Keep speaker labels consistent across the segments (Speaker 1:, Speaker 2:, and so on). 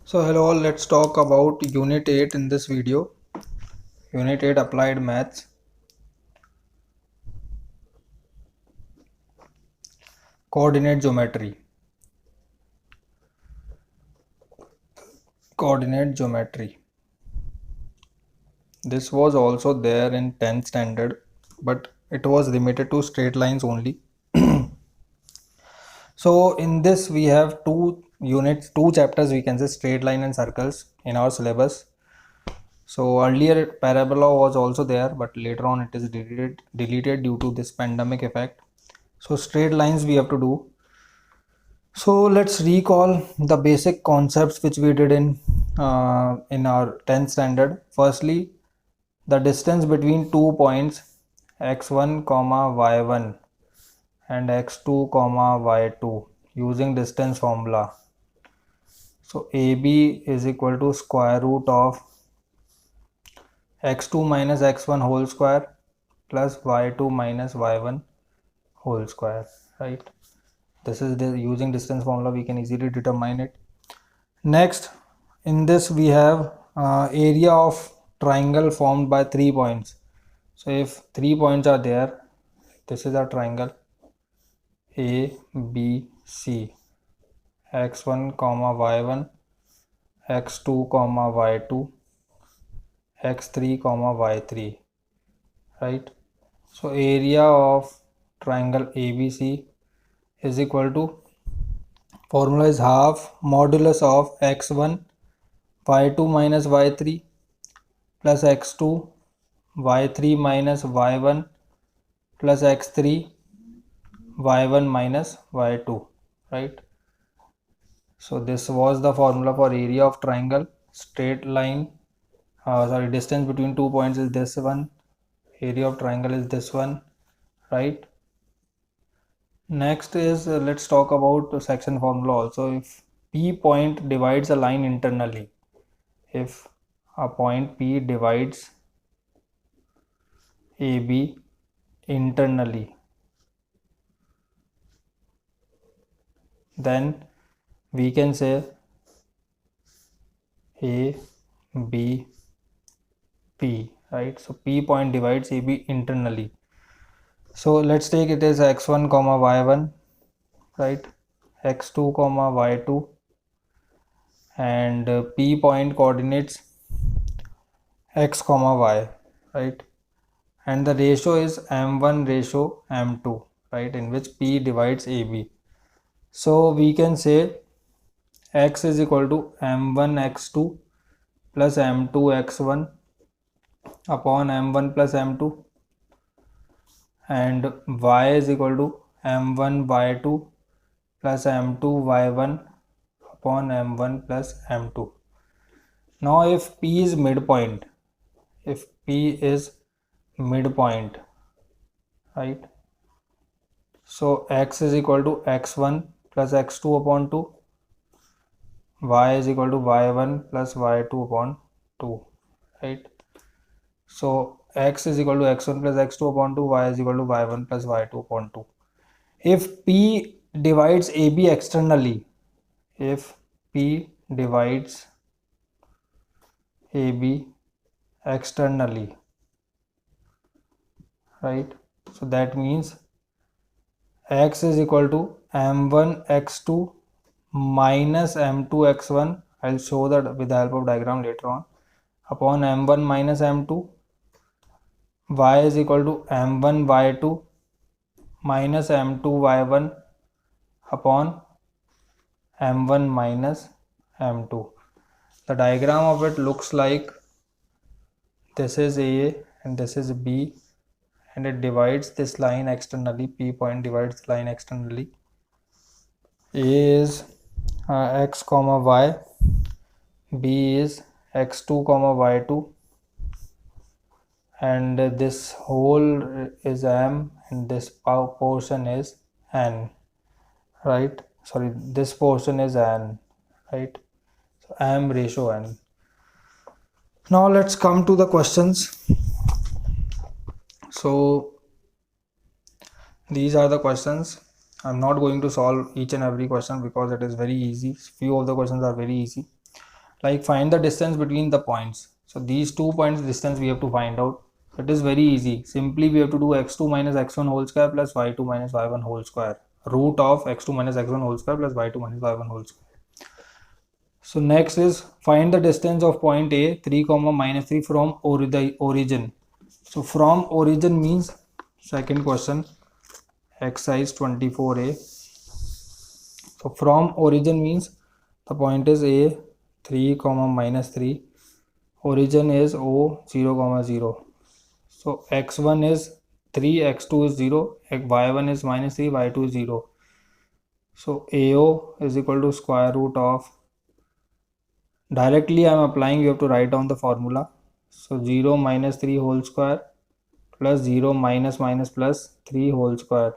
Speaker 1: So hello all, let's talk about Unit 8 in this video. Unit 8 Applied Maths. Coordinate Geometry. Coordinate Geometry. This was also there in 10th standard, but it was limited to straight lines only. So in this we have two chapters, we can say straight line and circles in our syllabus. So earlier parabola was also there, but later on it is deleted due to this pandemic effect. So straight lines we have to do. So let's recall the basic concepts which we did in our 10th standard. Firstly, the distance between 2 points x1 comma y1 and x2 comma y2 using distance formula. So AB is equal to square root of x2 minus x1 whole square plus y2 minus y1 whole square, right? This is using distance formula we can easily determine it. Next, in this we have area of triangle formed by 3 points. So if 3 points are there, this is our triangle A, B, C, x1 comma y1, x2 comma y2, x3 comma y3, right? So area of triangle ABC is equal to, formula is half modulus of x1 y2 minus y3 plus x2 y3 minus y1 plus x3 y1 minus y2, right? So this was the formula for area of triangle. Straight line, distance between 2 points is this one, area of triangle is this one, right? Next is let's talk about section formula also. If P point divides a line internally, if a point P divides AB internally, then we can say A, B, P, right? So P point divides AB internally. So let's take it as x1 comma y1, right? x2 comma y2, and P point coordinates x comma y, right? And the ratio is m1 ratio m2, right, in which P divides AB. So we can say x is equal to m1 x2 plus m2 x1 upon m1 plus m2, and y is equal to m1 y2 plus m2 y1 upon m1 plus m2. Now if P is midpoint, if P is midpoint, right, so x is equal to x1 plus x2 upon 2, y is equal to y1 plus y2 upon 2, right? So x is equal to x1 plus x2 upon 2, y is equal to y1 plus y2 upon 2. If P divides AB externally, if P divides AB externally, right, so that means x is equal to m1 x2 minus m2 x1, I'll show that with the help of diagram later on, upon m1 minus m2, y is equal to m1 y2 minus m2 y1 upon m1 minus m2. The diagram of it looks like this is A and this is B, and it divides this line externally. P point divides the line externally. A is x comma y, B is x2 comma y2, and this whole is m and this portion is n, right? Sorry, this portion is n, right? So m ratio n. Now let's come to the questions. So these are the questions. I'm not going to solve each and every question because it is very easy. Few of the questions are very easy. like find the distance between the points. So these 2 points distance we have to find out. It is very easy. Simply we have to do x2 minus x1 whole square plus y2 minus y1 whole square. Root of x2 minus x1 whole square plus y2 minus y1 whole square. So next is find the distance of point A 3 comma minus 3 from the origin. So from origin means second question, exercise 24A. So from origin means the point is A 3 comma minus 3, origin is O 0 comma 0. So x1 is 3, x2 is 0, y1 is minus 3, y2 is 0. So AO is equal to square root of, directly I am applying, you have to write down the formula. So 0 minus 3 whole square plus 0 minus minus plus 3 whole square.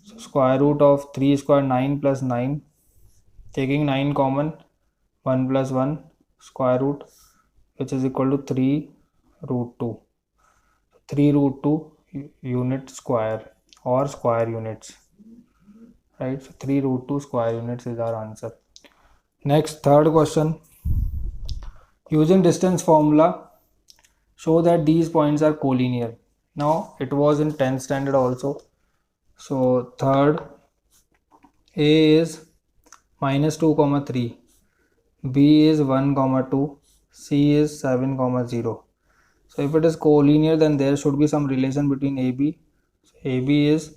Speaker 1: So square root of 3 square 9 plus 9, taking 9 common, 1 plus 1 square root, which is equal to 3 root 2. 3 root 2 unit square or square units, right? So 3 root 2 square units is our answer. Next, third question, using distance formula show that these points are collinear. Now it was in 10th standard also. So third, A is minus 2 comma 3, B is 1 comma 2, C is 7 comma 0. So if it is collinear, then there should be some relation between AB. So AB is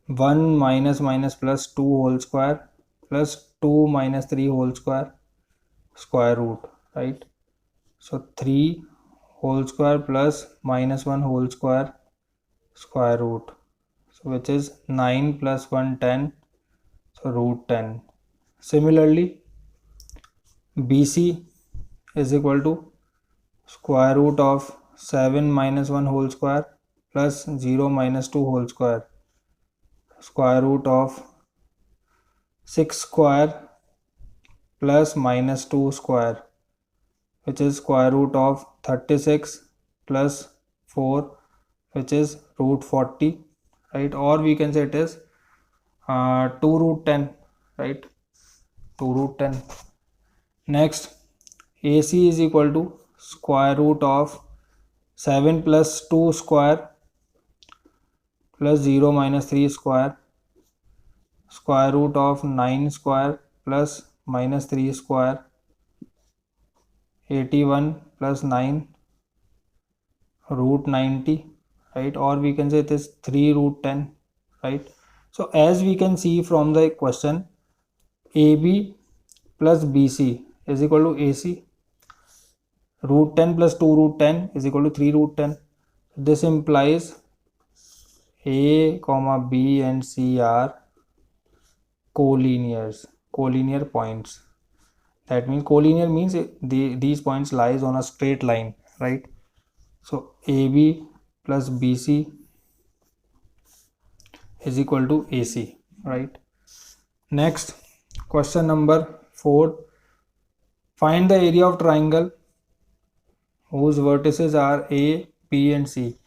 Speaker 1: 1 minus minus plus 2 whole square plus 2 minus 3 whole square, square root, right? So 3 whole square plus minus 1 whole square, square root. So which is 9 plus 1 10, so root 10. Similarly, BC is equal to square root of 7 minus 1 whole square plus 0 minus 2 whole square, square root of 6 square plus minus 2 square, which is square root of 36 plus 4, which is root 40, right? Or we can say it is 2 root 10, right? 2 root 10. Next, AC is equal to square root of 7 plus 2 square plus 0 minus 3 square, square root of 9 square plus minus 3 square, 81 plus 9 root 90, right? Or we can say it is 3 root 10, right? So as we can see from the question, AB plus BC is equal to AC. Root 10 plus 2 root 10 is equal to 3 root 10. This implies A, B and C are collinear points. That means collinear means these points lies on a straight line, right? So AB plus BC is equal to AC, right? Next, question number 4. Find the area of triangle whose vertices are A, B and C.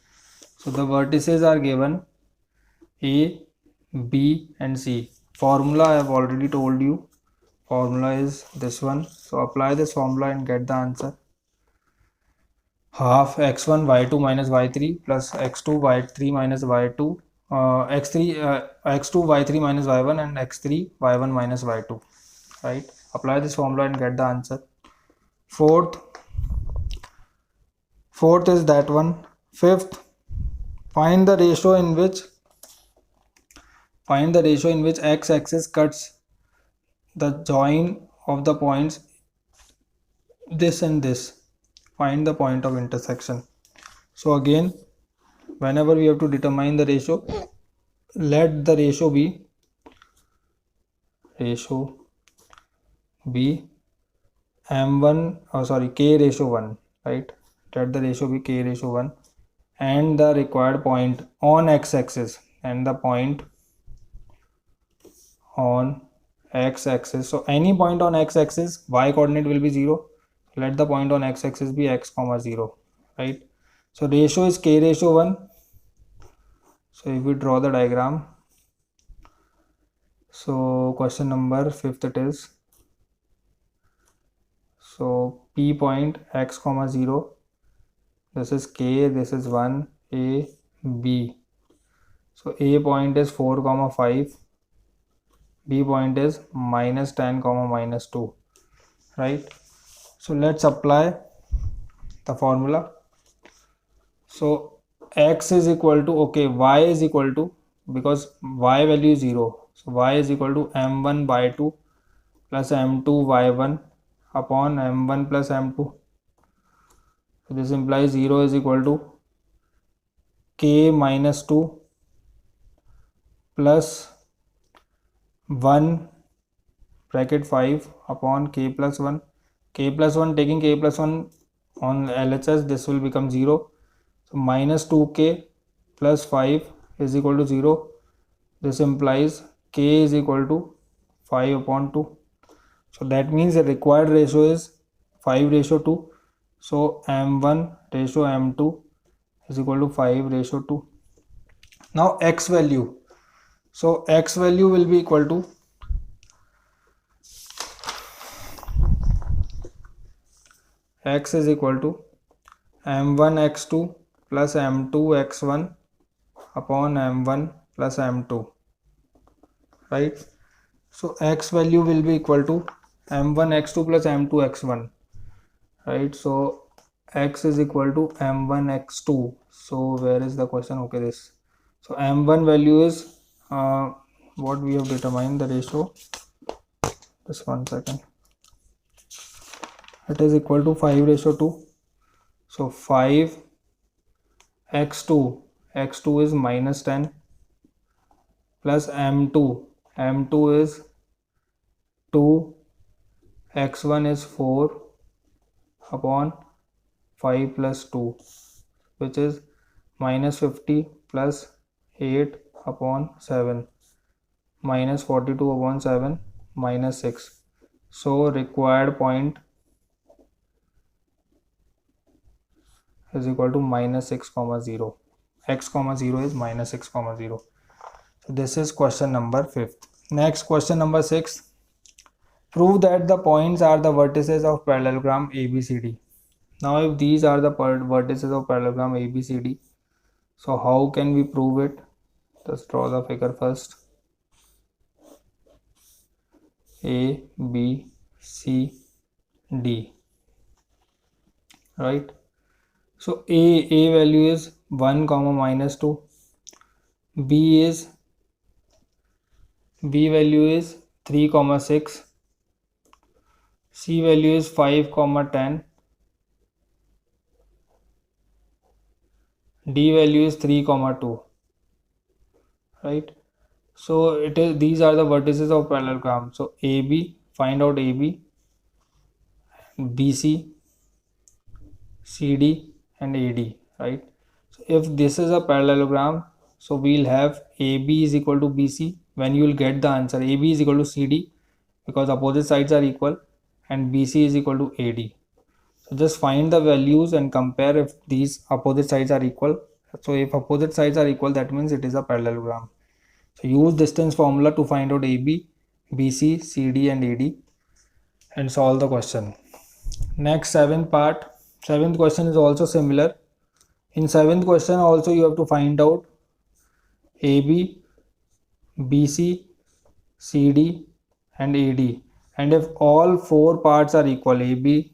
Speaker 1: So the vertices are given A, B and C. Formula I have already told you. Formula is this one. So apply this formula and get the answer. Half x1 y2 minus y3 plus x2 y3 minus y2, x2 y3 minus y1 and x3 y1 minus y2, right? Apply this formula and get the answer. Fourth is that one. Fifth, find the ratio in which x-axis cuts the join of the points this and this. Find the point of intersection. So again, whenever we have to determine the ratio, let the ratio be k ratio 1, right? Let the ratio be k ratio 1 and the required point on x-axis and the point on x-axis. So any point on x-axis, y coordinate will be 0. Let the point on x-axis be x comma 0, right? So ratio is k ratio 1. So if we draw the diagram, so question number 5th it is. So P point x comma 0, this is k, this is 1, a, b. So a point is 4 comma 5, b point is minus 10 comma minus 2, right? So let's apply the formula. So x is equal to, okay, y is equal to, because y value is 0, so y is equal to m1 by 2 plus m2 y1 upon m1 plus m2. So this implies 0 is equal to k minus 2 plus 1 bracket 5 upon k plus 1. K plus 1, taking k plus 1 on LHS, this will become 0. So minus 2k plus 5 is equal to 0. This implies k is equal to 5 upon 2. So that means the required ratio is 5:2. So m1 ratio m2 is equal to 5:2. Now x value. So x value will be equal to x is equal to m1 x2 plus m2 x1 upon m1 plus m2, right? So x value will be equal to m1 x2 plus m2 x1, right? So x is equal to m1 x2. So where is the question? Okay, this. So m1 value is what we have determined the ratio. Just 1 second. It is equal to 5:2. So 5 x2, x2 is minus 10 plus m2, m2 is 2, x1 is 4 upon 5 plus 2, which is minus 50 plus 8 upon 7, minus 42 upon 7, minus 6. So required point is equal to minus 6 comma 0. X comma 0 is minus 6 comma 0. So this is question number 5th. Next, question number 6. Prove that the points are the vertices of parallelogram ABCD. Now if these are the vertices of parallelogram ABCD, so how can we prove it? Just draw the figure first. A, B, C, D, right? So A value is 1 comma minus 2, B value is 3 comma 6, C value is 5 comma 10, D value is 3 comma 2, right? So it is, these are the vertices of parallelogram. So AB, find out AB, BC, CD and AD, right? So if this is a parallelogram, so we'll have AB is equal to BC. When you will get the answer, AB is equal to CD because opposite sides are equal, and BC is equal to AD. So just find the values and compare if these opposite sides are equal. So if opposite sides are equal, that means it is a parallelogram. So use distance formula to find out AB, BC, CD and AD and solve the question. Next, seventh question is also similar. In seventh question also you have to find out AB, BC, CD and AD, and if all four parts are equal, AB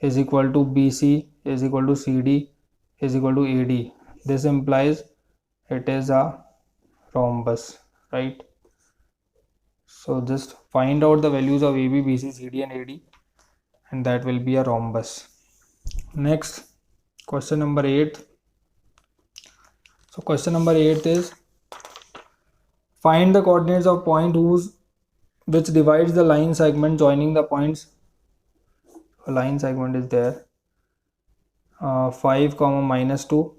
Speaker 1: is equal to BC is equal to CD is equal to AD, this implies it is a rhombus, right? So just find out the values of AB, BC, CD and AD and that will be a rhombus. Next, question number 8. So question number 8 is find the coordinates of point which divides the line segment joining the points. A line segment is there, 5 comma minus 2,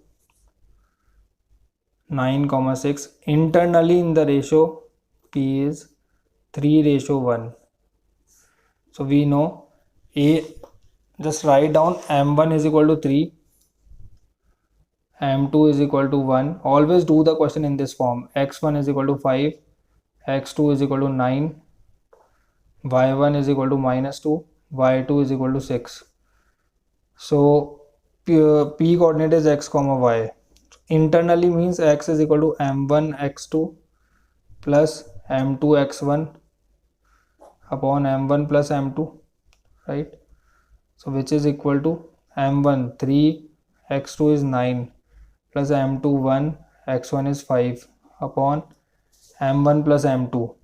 Speaker 1: 9 comma 6. Internally in the ratio P is 3:1. So we know just write down m1 is equal to 3, m2 is equal to 1. Always do the question in this form. X1 is equal to 5, x2 is equal to 9, y1 is equal to minus 2, y2 is equal to 6. So p coordinate is x comma y. Internally means x is equal to m1 x2 plus m2 x1 upon m1 plus m2, right? So which is equal to m1 3, x2 is 9 plus m2 1, x1 is 5 upon m1 plus m2.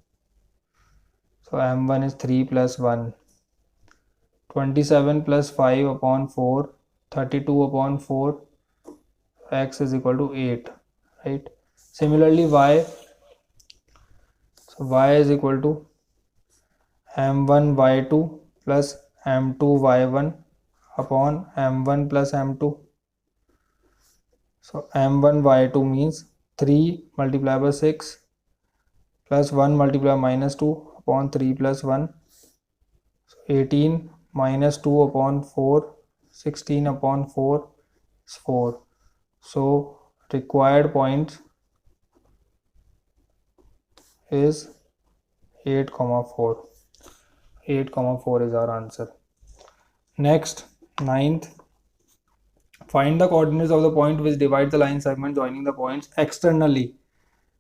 Speaker 1: So m1 is 3 plus 1, 27 plus 5 upon 4, 32 upon 4, x is equal to 8, right? Similarly y, so y is equal to m1 y2 plus m2 y1 upon m1 plus m2. So m1 y2 means 3 multiplied by 6 plus 1 multiplied by minus 2 upon 3 plus 1. So 18 minus 2 upon 4, 16 upon 4 is 4. So required points is 8, 4. 8, 4 is our answer. Next, ninth. Find the coordinates of the point which divides the line segment joining the points externally.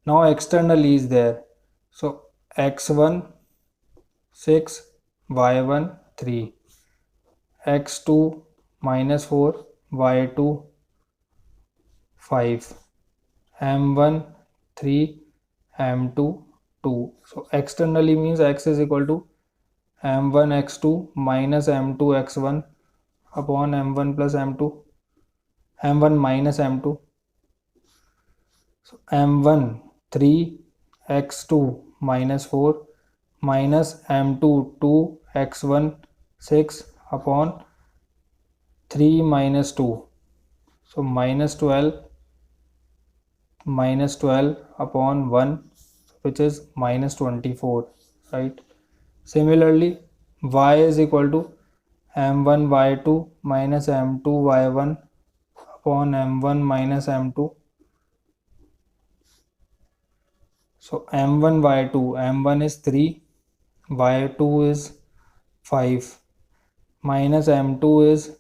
Speaker 1: Now externally is there. So x1 6, y1 3, x2 minus 4, y2 5, m1 3, m2 2. So externally means x is equal to m1 x2 minus m2 x1 upon m1 plus m2, m1 minus m2. So m1 3, x2 minus 4 minus m2 2, x1 6 upon 3 minus 2. So minus 12 upon 1, which is minus 24, right? Similarly y is equal to m1 y2 minus m2 y1 upon m1 minus m2. So m1 y2, m1 is 3, y2 is 5 minus m2 is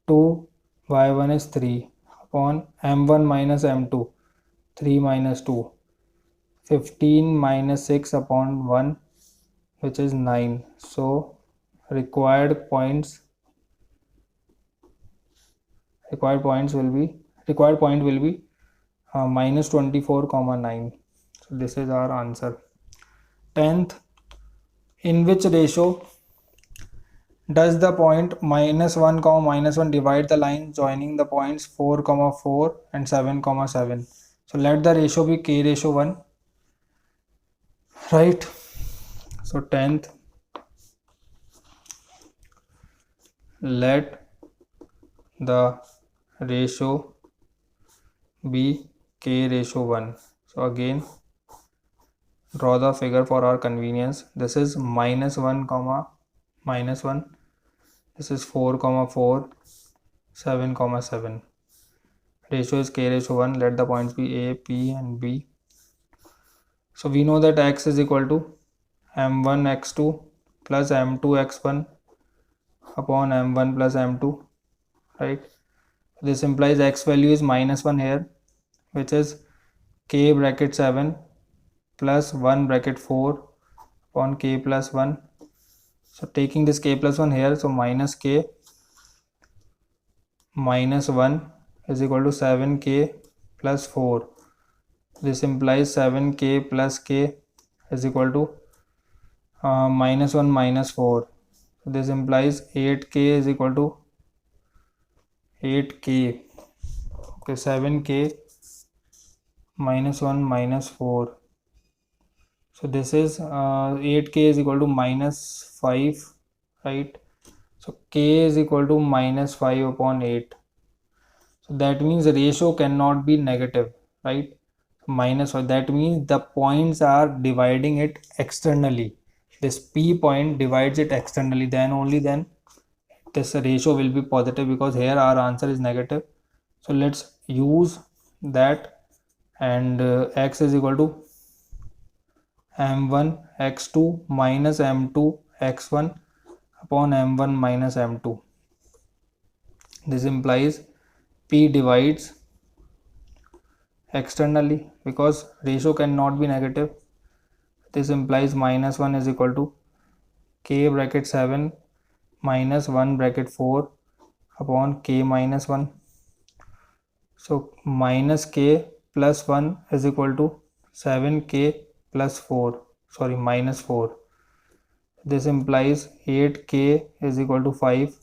Speaker 1: 2, y1 is 3 upon m1 minus m2, 3 minus 2, 15 minus 6 upon 1, which is 9. So required point will be minus 24, 9. So this is our answer. 10th, in which ratio does the point minus 1, minus 1 divide the line joining the points 4, 4 and 7, 7? So let the ratio be k ratio 1, right? So 10th, let the ratio be k ratio 1. So again draw the figure for our convenience. This is minus 1, minus 1. This is 4, 4, 7, 7. Ratio is k ratio 1. Let the points be A, P and B. So we know that x is equal to m1 x2 plus m2 x1 upon m1 plus m2, right? This implies x value is minus 1 here, which is k bracket 7 plus 1 bracket 4 upon k plus 1. So taking this k plus 1 here, so minus k minus 1 is equal to 7k plus 4. This implies 7k plus k is equal to minus 1 minus 4. So this implies 8k is equal to 8k. Okay, 7k minus 1 minus 4. So this is 8k is equal to minus 5, right? So k is equal to minus 5 upon 8. So that means the ratio cannot be negative, right? Minus 5, that means the points are dividing it externally. This p point divides it externally, then only then this ratio will be positive, because here our answer is negative. So let's use that, and x is equal to m1 x2 minus m2 x1 upon m1 minus m2. This implies P divides externally because ratio cannot be negative. This implies minus 1 is equal to k bracket 7 minus 1 bracket 4 upon k minus 1. So minus k plus 1 is equal to 7k plus 4, sorry, minus 4. This implies 8k is equal to 5.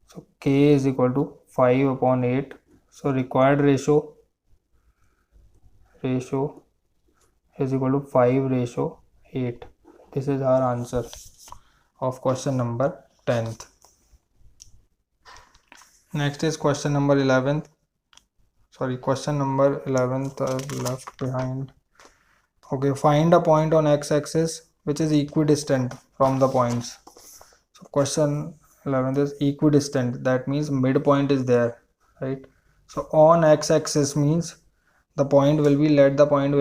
Speaker 1: So k is equal to 5 upon 8. So required ratio is equal to 5 ratio 8. This is our answer of question number 10th. Next is question number 11th. Sorry, question number 11th left behind. Okay, find a point on x-axis which is equidistant from the points. So question 11th is equidistant. That means midpoint is there, right? So on x-axis means the point will be, let the point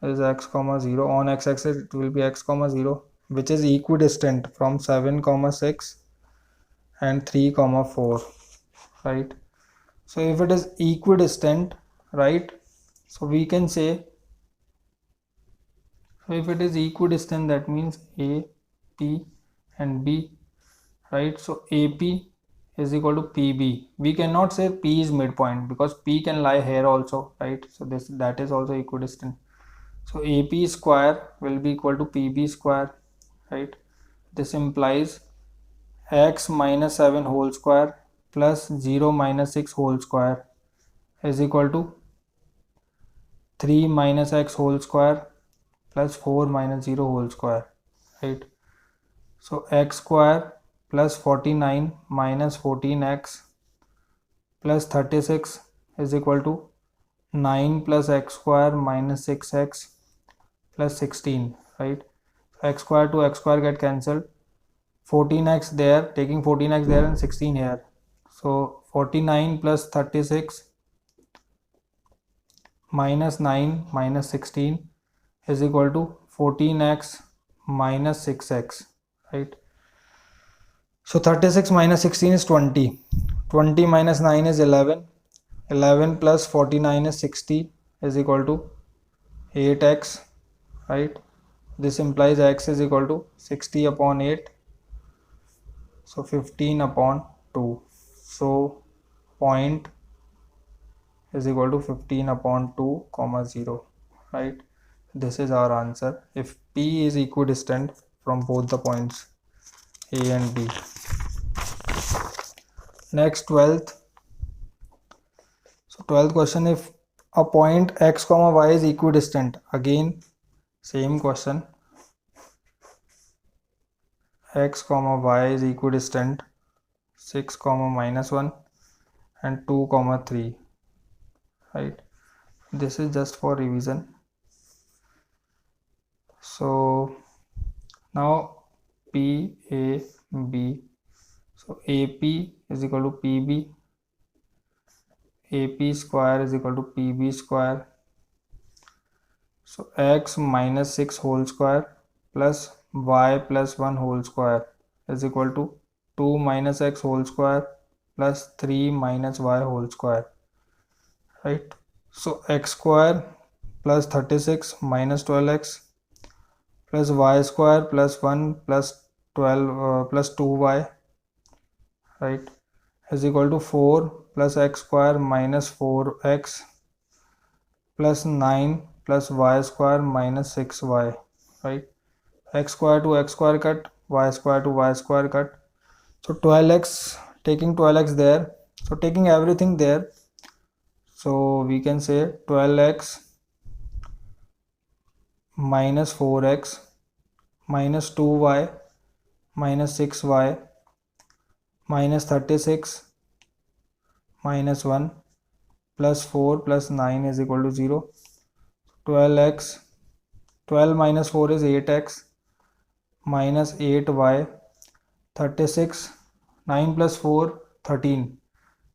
Speaker 1: is x comma 0. On x-axis it will be x comma 0, which is equidistant from 7 comma 6 and 3 comma 4, right? So if it is equidistant, right, so we can say, so if it is equidistant, that means A, P and B, right? So AP is equal to PB. We cannot say P is midpoint because P can lie here also, right? So that is also equidistant. So AP square will be equal to PB square, right? This implies x minus 7 whole square plus 0 minus 6 whole square is equal to 3 minus x whole square plus 4 minus 0 whole square, right? So x square plus 49 minus 14x plus 36 is equal to 9 plus x square minus 6x plus 16, right? X square to x square get cancelled. 14x there, taking 14x there and 16 here. So 49 plus 36 minus 9 minus 16 is equal to 14x minus 6x, right? So 36 minus 16 is 20. 20 minus 9 is 11. 11 plus 49 is 60 is equal to 8x, right? This implies x is equal to 60 upon 8. So 15 upon 2. So point is equal to 15 upon 2 comma 0, right? This is our answer if P is equidistant from both the points A and B. Next, 12th. So 12th question, if a point x comma y is equidistant, again same question, x comma y is equidistant 6 comma minus 1 and 2 comma 3, right? This is just for revision. So now P A B, so AP is equal to PB, AP square is equal to PB square. So x minus 6 whole square plus y plus 1 whole square is equal to 2 minus x whole square plus 3 minus y whole square, right? So x square plus 36 minus 12x plus y square plus 1 plus 12 plus 2y, right, is equal to 4 plus x square minus 4x plus 9 plus y square minus 6y, right? X square to x square cut, y square to y square cut. So 12x, taking 12x there, so taking everything there, so we can say 12x minus 4x minus 2y minus 6y minus 36 minus 1 plus 4 plus 9 is equal to 0. 12x, 12 minus 4 is 8x minus 8y, 36, 9 plus 4, 13.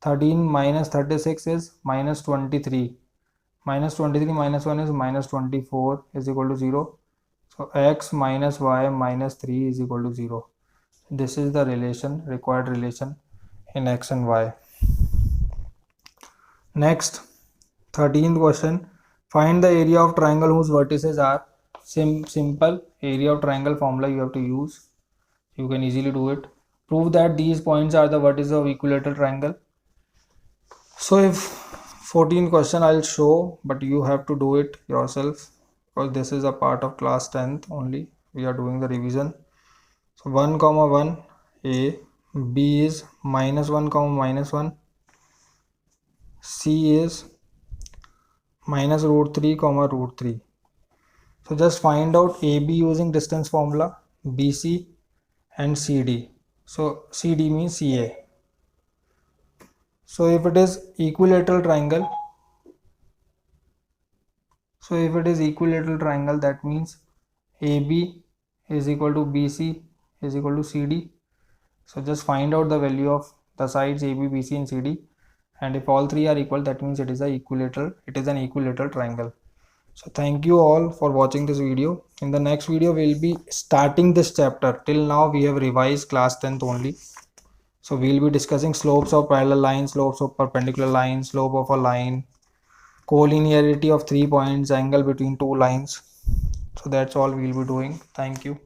Speaker 1: 13 minus 36 is minus 23. Minus 23 minus 1 is minus 24 is equal to 0. So x minus y minus 3 is equal to 0. This is the relation, required relation in x and y. Next, 13th question. Find the area of triangle whose vertices are simple. Area of triangle formula you have to use. You can easily do it. Prove that these points are the vertices of equilateral triangle. So if 14th question I'll show, but you have to do it yourself because this is a part of class 10th only. We are doing the revision. So 1 comma 1 a, b is minus 1 comma minus 1, c is minus root 3 comma root 3. So just find out AB using distance formula, BC and CD. So CD means CA. So if it is equilateral triangle, that means AB is equal to BC is equal to CD. So just find out the value of the sides AB, BC and CD, and if all three are equal, that means it is an equilateral triangle. So thank you all for watching this video. In the next video we'll be starting this chapter. Till now we have revised class 10th only. So we'll be discussing slopes of parallel lines, slopes of perpendicular lines, slope of a line, collinearity of 3 points, angle between two lines. So that's all we'll be doing. Thank you.